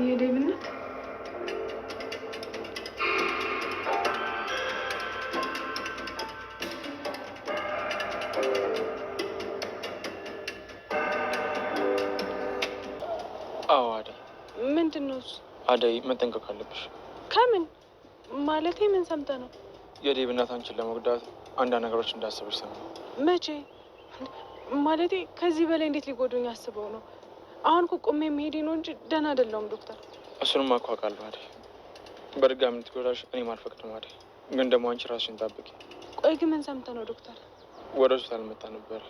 የዴብነት አዎ አደይ። ምንድን ነው እሱ? አደይ መጠንቀቅ አለብሽ። ከምን ማለቴ? ምን ሰምተህ ነው? የዴብ እናት አንቺን ለመጉዳት አንዳንድ ነገሮች እንዳሰበች ሰማሁ። መቼ? ማለቴ ከዚህ በላይ እንዴት ሊጎዱኝ አስበው ነው? አሁን እኮ ቆሜ መሄዴ ነው እንጂ ደህና አይደለሁም ዶክተር። እሱንም እኮ አውቃለሁ አደይ። በድጋሚ እንድትጎዳሽ እኔም አልፈቅድም አደይ። ግን ደግሞ አንቺ ራስሽን ጠብቂ። ቆይ ግን ምን ሰምተህ ነው ዶክተር? ወደ ሆስፒታል መጣ ነበር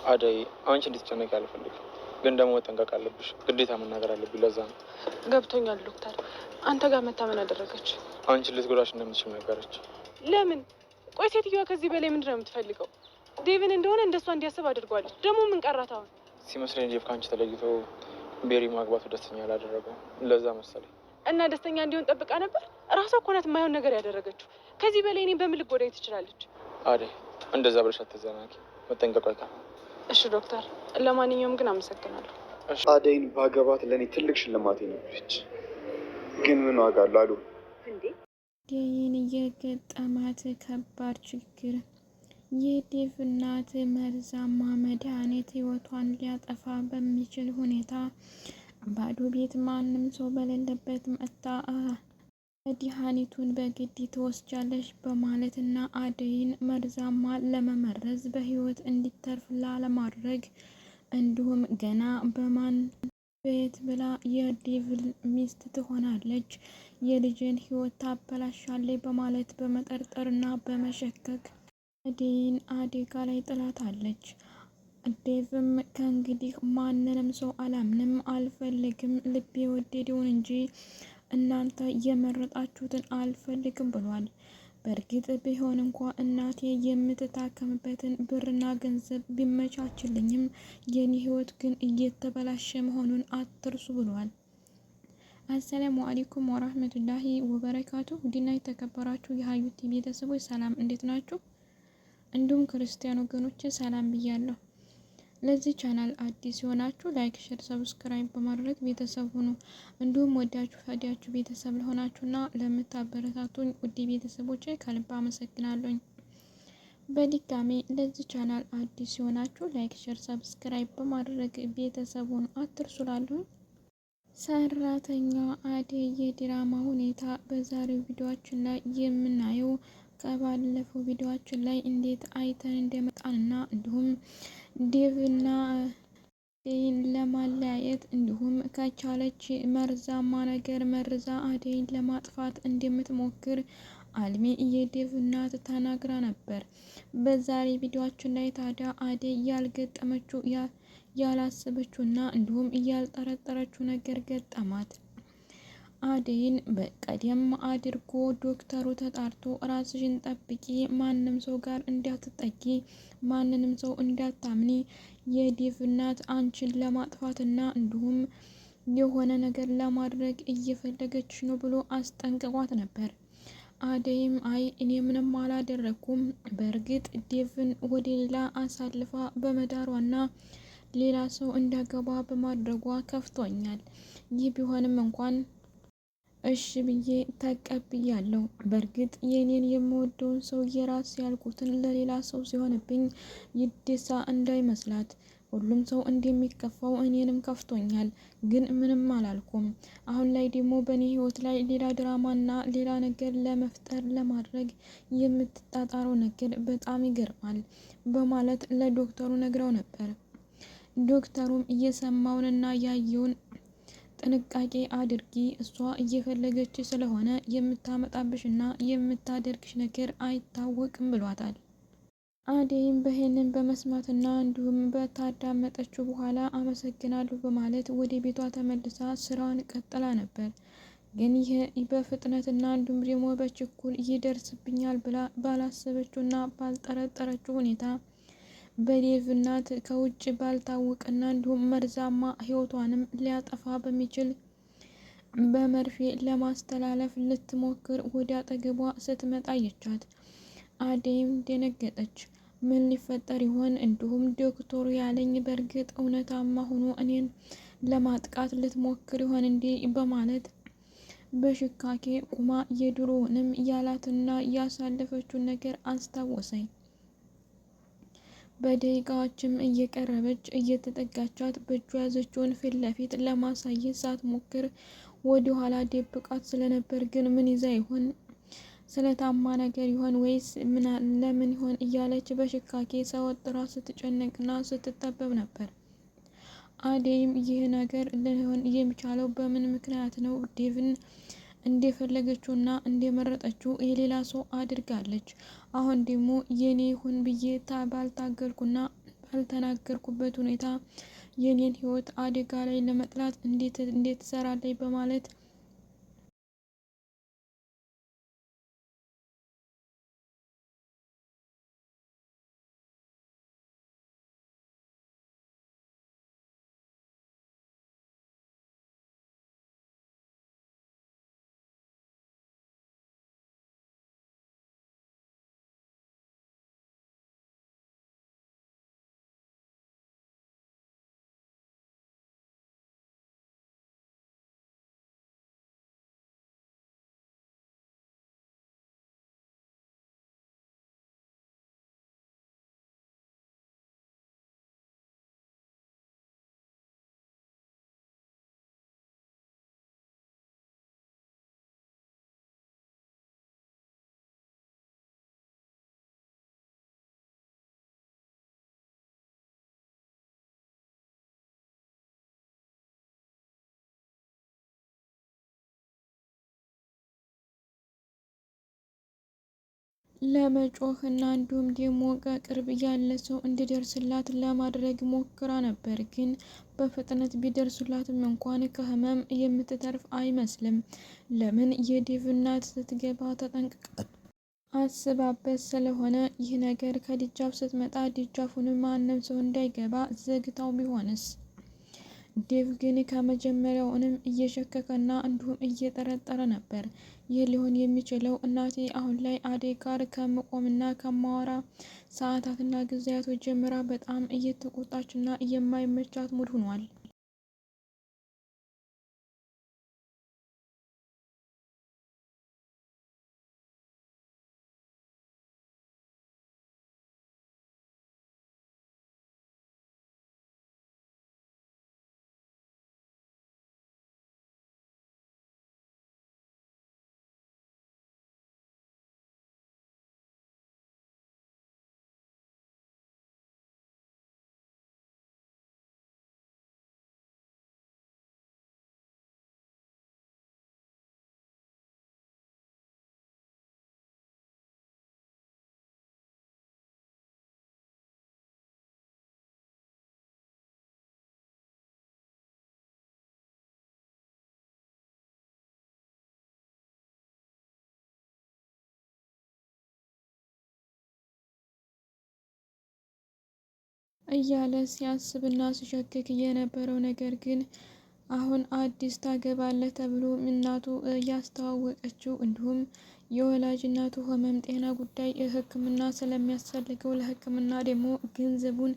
አደይ። አንቺ እንድትጨነቂ አልፈልግም፣ ግን ደግሞ መጠንቀቅ አለብሽ። ግዴታ መናገር አለብኝ። ለዛ ነው። ገብቶኛል ዶክተር። አንተ ጋር መታመን አደረገች? አንቺን ልትጎዳሽ እንደምትችል ነገረች። ለምን? ቆይ ሴትዮዋ ከዚህ በላይ ምንድን ነው የምትፈልገው? ዴቭን እንደሆነ እንደሷ እንዲያስብ አድርጓለች። ደግሞ ምን ቀራት አሁን? ሲመስለኝ ዴቭ ከአንቺ ተለይቶ ቤሪ ማግባቱ ደስተኛ አላደረገው። ለዛ መሰለኝ። እና ደስተኛ እንዲሆን ጠብቃ ነበር? እራሷ እኮ ናት የማይሆን ነገር ያደረገችው። ከዚህ በላይ እኔም በምን ልትጎዳኝ ትችላለች? አደይ እንደዛ ብለሽ አትዘናቂ። መጠንቀቁ አይቀርም። እሺ ዶክተር፣ ለማንኛውም ግን አመሰግናለሁ። አደይን ባገባት ለእኔ ትልቅ ሽልማት ነበረች። ግን ምን ዋጋ አለው አሉ እንዴ? አደይን የገጠማት ከባድ ችግር የዴቭ እናት መርዛማ መድኃኒት ህይወቷን ሊያጠፋ በሚችል ሁኔታ ባዶ ቤት ማንም ሰው በሌለበት መጥታ መድኃኒቱን በግድ ትወስጃለሽ በማለትና አደይን መርዛማ ለመመረዝ በህይወት እንዲተርፍ ላለማድረግ እንዲሁም ገና በማን ቤት ብላ የዴቭ ሚስት ትሆናለች፣ የልጅን ህይወት ታበላሻለች በማለት በመጠርጠርና በመሸከክ አደይን አደጋ ላይ ጥላታለች። ዴቭም ከእንግዲህ ማንንም ሰው አላምንም፣ አልፈልግም፣ ልቤ የወደደውን እንጂ እናንተ የመረጣችሁትን አልፈልግም ብሏል። በእርግጥ ቢሆን እንኳ እናቴ የምትታከምበትን ብርና ገንዘብ ቢመቻችልኝም የኔ ህይወት ግን እየተበላሸ መሆኑን አትርሱ ብሏል። አሰላሙ አለይኩም ወራህመቱላሂ ወበረካቱ። ውድና የተከበራችሁ የሀዩቲ ቤተሰቦች ሰላም፣ እንዴት ናችሁ? እንዲሁም ክርስቲያን ወገኖች ሰላም ብያለሁ። ለዚህ ቻናል አዲስ የሆናችሁ ላይክ፣ ሼር፣ ሰብስክራይብ በማድረግ ቤተሰብ ሁኑ። እንዲሁም ወዳችሁ ፈዲያችሁ ቤተሰብ ለሆናችሁና ለምታበረታቱኝ ውድ ቤተሰቦች ከልብ አመሰግናለሁኝ። በድጋሚ ለዚህ ቻናል አዲስ የሆናችሁ ላይክ፣ ሼር፣ ሰብስክራይብ በማድረግ ቤተሰብ ሁኑ አትርሱላለሁ። ሰራተኛዋ አደይ የድራማ ሁኔታ በዛሬው ቪዲዮአችን ላይ የምናየው ከባለፈው ቪዲዮአችን ላይ እንዴት አይተን እንደመጣንና እንዲሁም ዴቭና አደይን ለማለያየት እንዲሁም ከቻለች መርዛማ ነገር መርዛ አደይን ለማጥፋት እንደምትሞክር አልሚ የዴቭ እናት ተናግራ ነበር። በዛሬ ቪዲዮአችን ላይ ታዲያ አደይ ያልገጠመችው ያላሰበችውና እንዲሁም ያልጠረጠረችው ነገር ገጠማት። አደይን በቀደም አድርጎ ዶክተሩ ተጣርቶ ራስሽን ጠብቂ፣ ማንም ሰው ጋር እንዳትጠጊ፣ ማንንም ሰው እንዳታምኒ፣ የዴቭ እናት አንቺን ለማጥፋትና እንዲሁም የሆነ ነገር ለማድረግ እየፈለገች ነው ብሎ አስጠንቅቋት ነበር። አደይም አይ እኔ ምንም አላደረኩም፣ በእርግጥ ዴቭን ወደ ሌላ አሳልፋ በመዳሯና ሌላ ሰው እንዳገባ በማድረጓ ከፍቶኛል። ይህ ቢሆንም እንኳን እሺ ብዬ ተቀብያለሁ። በእርግጥ የኔን የምወደውን ሰው የራስ ያልኩትን ለሌላ ሰው ሲሆንብኝ ይደሳ እንዳይመስላት። ሁሉም ሰው እንደሚከፋው እኔንም ከፍቶኛል፣ ግን ምንም አላልኩም። አሁን ላይ ደግሞ በእኔ ህይወት ላይ ሌላ ድራማና ሌላ ነገር ለመፍጠር ለማድረግ የምትጣጣረው ነገር በጣም ይገርማል በማለት ለዶክተሩ ነግረው ነበር። ዶክተሩም እየሰማውንና ያየውን ጥንቃቄ አድርጊ፣ እሷ እየፈለገች ስለሆነ የምታመጣብሽና የምታደርግሽ ነገር አይታወቅም ብሏታል። አደይም በይህንን በመስማትና እንዲሁም በታዳመጠችው በኋላ አመሰግናለሁ በማለት ወደ ቤቷ ተመልሳ ስራዋን ቀጥላ ነበር። ግን ይህ በፍጥነትና እንዲሁም ደግሞ በችኩል ይደርስብኛል ብላ ባላሰበችውና ባልጠረጠረችው ሁኔታ በዴቭ እናት ከውጭ ባልታወቀና እንዲሁም መርዛማ ህይወቷንም ሊያጠፋ በሚችል በመርፌ ለማስተላለፍ ልትሞክር ወደ አጠገቧ ስትመጣ አየቻት። አደይም ደነገጠች። ምን ሊፈጠር ይሆን? እንዲሁም ዶክተሩ ያለኝ በእርግጥ እውነታማ ሆኖ እኔን ለማጥቃት ልትሞክር ይሆን እንዴ? በማለት በሽካኬ ቁማ የድሮውንም ያላትና ያሳለፈችውን ነገር አስታወሰኝ። በደቂቃዎችም እየቀረበች እየተጠጋቻት በእጇ ያዘችውን ፊት ለፊት ለማሳየት ሳትሞክር ወደ ኋላ ደብቃት ስለነበር ግን ምን ይዛ ይሆን? ስለታማ ነገር ይሆን ወይስ ለምን ይሆን እያለች በሽካኬ ሰወጥራ ስትጨነቅና ስትጠበብ ነበር። አደይም ይህ ነገር ሊሆን የሚቻለው በምን ምክንያት ነው? ዴቭን እንደፈለገችውና እንደመረጠችው የሌላ ሰው አድርጋለች። አሁን ደግሞ የኔ ይሁን ብዬ ባልታገልኩና ባልተናገርኩበት ሁኔታ የኔን ህይወት አደጋ ላይ ለመጥላት እንዴት ትሰራለች? በማለት ለመጮህ እና እንዲሁም ደግሞ ከቅርብ ያለ ሰው እንዲደርስላት ለማድረግ ሞክራ ነበር። ግን በፍጥነት ቢደርሱላትም እንኳን ከህመም የምትተርፍ አይመስልም። ለምን? የዴቭ እናት ስትገባ ተጠንቅቃ አስባበት ስለሆነ። ይህ ነገር ከዲጃፍ ስትመጣ ዲጃፉን ማንም ሰው እንዳይገባ ዘግታው ቢሆንስ? ዴቭ ግን ከመጀመሪያውንም እየሸከከና እንዲሁም እየጠረጠረ ነበር። ይህ ሊሆን የሚችለው እናቴ አሁን ላይ አደይ ጋር ከመቆምና ከማወራ ሰዓታትና ጊዜያቶች ጀምራ በጣም እየተቆጣችና የማይመቻት ሙድ ሆኗል። እያለ ሲያስብና ሲሸክክ የነበረው ነገር ግን አሁን አዲስ ታገባለህ ተብሎ እናቱ እያስተዋወቀችው እንዲሁም የወላጅ እናቱ ህመም ጤና ጉዳይ ሕክምና ስለሚያስፈልገው ለሕክምና ደግሞ ገንዘቡን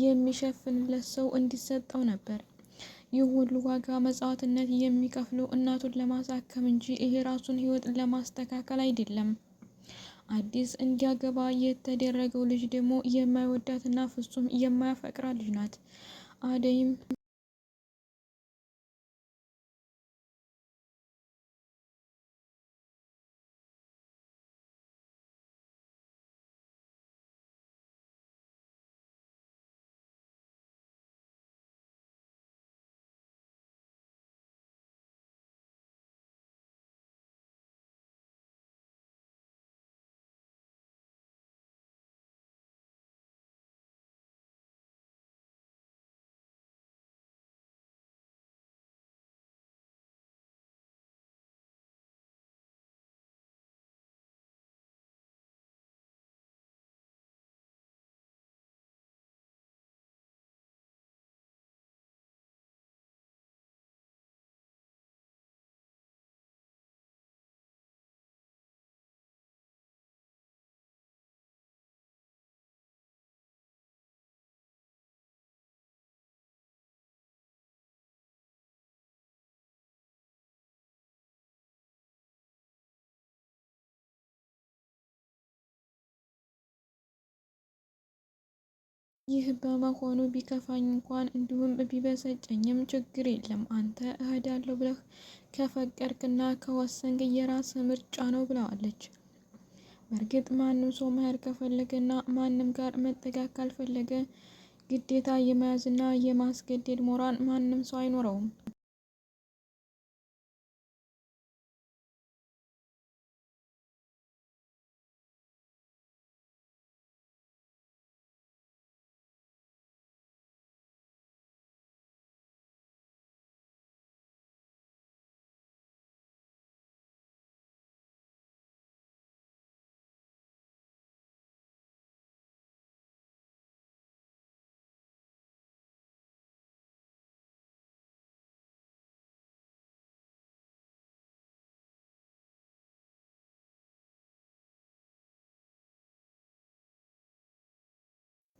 የሚሸፍንለት ሰው እንዲሰጠው ነበር። ይህ ሁሉ ዋጋ መጽዋዕትነት የሚከፍለው እናቱን ለማሳከም እንጂ ይሄ ራሱን ህይወት ለማስተካከል አይደለም። አዲስ እንዲያገባ የተደረገው ልጅ ደግሞ የማይወዳትና ፍጹም የማያፈቅራት ልጅ ናት። አደይም ይህ በመሆኑ ቢከፋኝ እንኳን እንዲሁም ቢበሰጨኝም ችግር የለም። አንተ እሄዳለሁ ብለህ ከፈቀድክና ከወሰንክ የራስ ምርጫ ነው ብለዋለች። በእርግጥ ማንም ሰው መሄድ ከፈለገና ማንም ጋር መጠጋት ካልፈለገ ግዴታ የመያዝና የማስገደድ ሞራል ማንም ሰው አይኖረውም።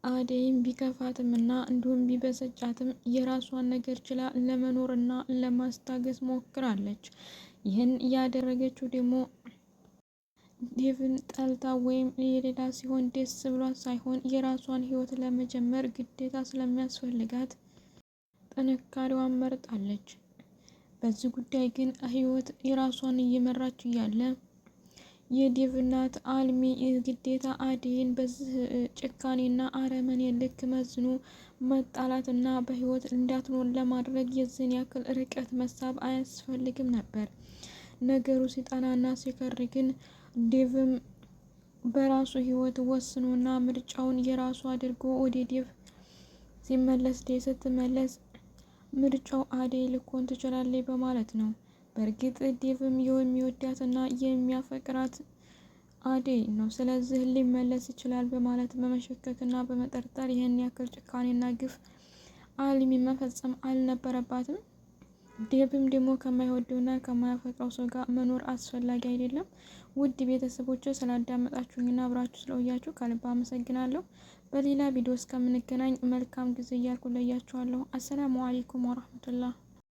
አደይም ቢከፋትም እና እንዲሁም ቢበሰጫትም የራሷን ነገር ችላ ለመኖርና ለማስታገስ ሞክራለች። ይህን ያደረገችው ደግሞ ዴቭን ጠልታ ወይም የሌላ ሲሆን ደስ ብሏት ሳይሆን የራሷን ሕይወት ለመጀመር ግዴታ ስለሚያስፈልጋት ጥንካሬዋን መርጣለች። በዚህ ጉዳይ ግን ሕይወት የራሷን እየመራች እያለ የዴቭ እናት አልሚ ግዴታ አደይን በዚህ ጭካኔና አረመኔ ልክ መዝኖ መጣላትና በህይወት እንዳትኖር ለማድረግ የዚህን ያክል ርቀት መሳብ አያስፈልግም ነበር። ነገሩ ሲጠናና ሲከር ግን ዴቭም በራሱ ህይወት ወስኖና ምርጫውን የራሱ አድርጎ ወደ ዴቭ ሲመለስ ዴቭ ስትመለስ ምርጫው አደይ ልኮን ትችላለች በማለት ነው። በእርግጥ ዴቭም የሚወዳትና የሚያፈቅራት አደይ ነው። ስለዚህ ሊመለስ ይችላል በማለት በመሸከክና በመጠርጠር ይህን ያክል ጭካኔና ግፍ አልሚ መፈጸም አልነበረባትም። ዴቭም ደግሞ ከማይወደውና ከማያፈቅረው ሰው ጋር መኖር አስፈላጊ አይደለም። ውድ ቤተሰቦች ስላዳመጣችሁኝና አብራችሁ ስለቆያችሁ ከልብ አመሰግናለሁ። በሌላ ቪዲዮ እስከምንገናኝ መልካም ጊዜ እያልኩ ለያችኋለሁ። አሰላሙ አለይኩም ወራህመቱላህ